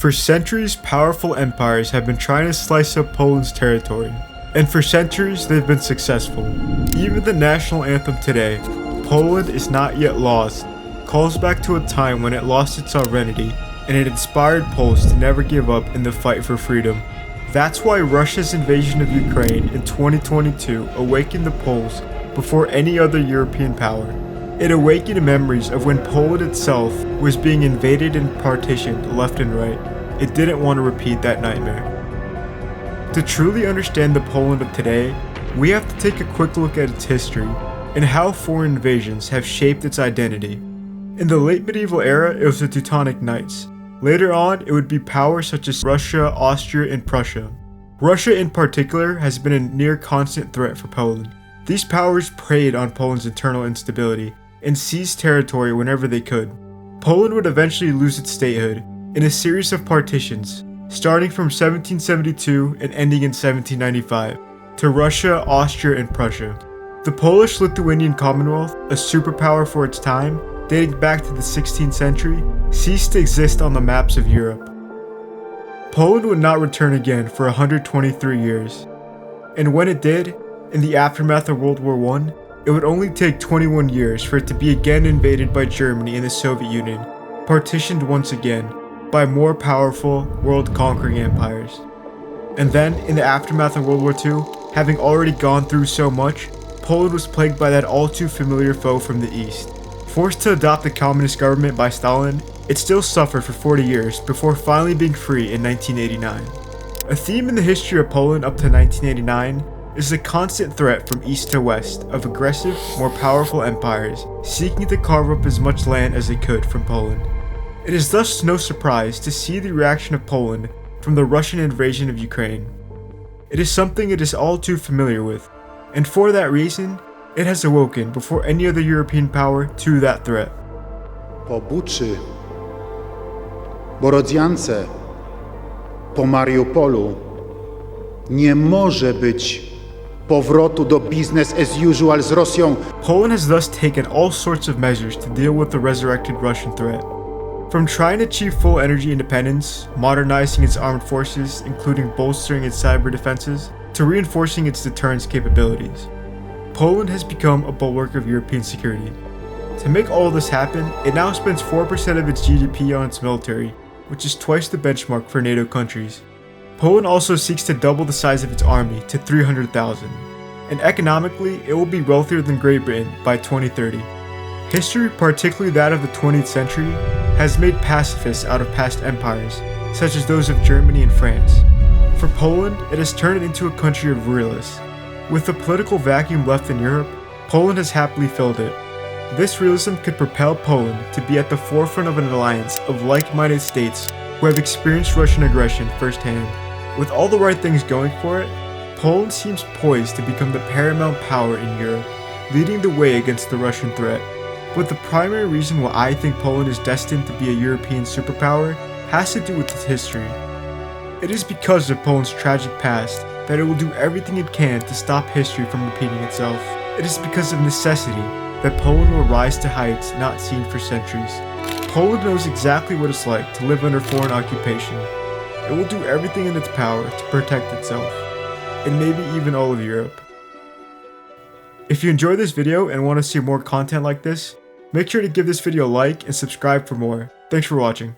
For centuries, powerful empires have been trying to slice up Poland's territory. And for centuries, they've been successful. Even the national anthem today, Poland is not yet lost, calls back to a time when it lost its sovereignty, and it inspired Poles to never give up in the fight for freedom. That's why Russia's invasion of Ukraine in 2022 awakened the Poles before any other European power. It awakened memories of when Poland itself was being invaded and partitioned left and right. It didn't want to repeat that nightmare. To truly understand the Poland of today, we have to take a quick look at its history and how foreign invasions have shaped its identity. In the late medieval era, it was the Teutonic Knights. Later on, it would be powers such as Russia, Austria, and Prussia. Russia in particular has been a near constant threat for Poland. These powers preyed on Poland's internal instability and seized territory whenever they could. Poland would eventually lose its statehood in a series of partitions, starting from 1772 and ending in 1795, to Russia, Austria, and Prussia. The Polish-Lithuanian Commonwealth, a superpower for its time, dating back to the 16th century, ceased to exist on the maps of Europe. Poland would not return again for 123 years. And when it did, in the aftermath of World War I, it would only take 21 years for it to be again invaded by Germany and the Soviet Union, partitioned once again by more powerful, world-conquering empires. And then, in the aftermath of World War II, having already gone through so much, Poland was plagued by that all-too-familiar foe from the east. Forced to adopt the communist government by Stalin, it still suffered for 40 years before finally being free in 1989. A theme in the history of Poland up to 1989 is the constant threat from east to west of aggressive, more powerful empires seeking to carve up as much land as they could from Poland. It is thus no surprise to see the reaction of Poland from the Russian invasion of Ukraine. It is something it is all too familiar with, and for that reason, it has awoken before any other European power to that threat. Po Buczy, Borodjance, po Mariupolu nie może być powrotu do business as usual z Rosją. Poland has thus taken all sorts of measures to deal with the resurrected Russian threat. From trying to achieve full energy independence, modernizing its armed forces, including bolstering its cyber defenses, to reinforcing its deterrence capabilities. Poland has become a bulwark of European security. To make all of this happen, it now spends 4% of its GDP on its military, which is twice the benchmark for NATO countries. Poland also seeks to double the size of its army to 300,000, and economically, it will be wealthier than Great Britain by 2030. History, particularly that of the 20th century, has made pacifists out of past empires, such as those of Germany and France. For Poland, it has turned it into a country of realists. With the political vacuum left in Europe, Poland has happily filled it. This realism could propel Poland to be at the forefront of an alliance of like-minded states who have experienced Russian aggression firsthand. With all the right things going for it, Poland seems poised to become the paramount power in Europe, leading the way against the Russian threat. But the primary reason why I think Poland is destined to be a European superpower has to do with its history. It is because of Poland's tragic past that it will do everything it can to stop history from repeating itself. It is because of necessity that Poland will rise to heights not seen for centuries. Poland knows exactly what it's like to live under foreign occupation. It will do everything in its power to protect itself, and maybe even all of Europe. If you enjoyed this video and want to see more content like this, make sure to give this video a like and subscribe for more. Thanks for watching.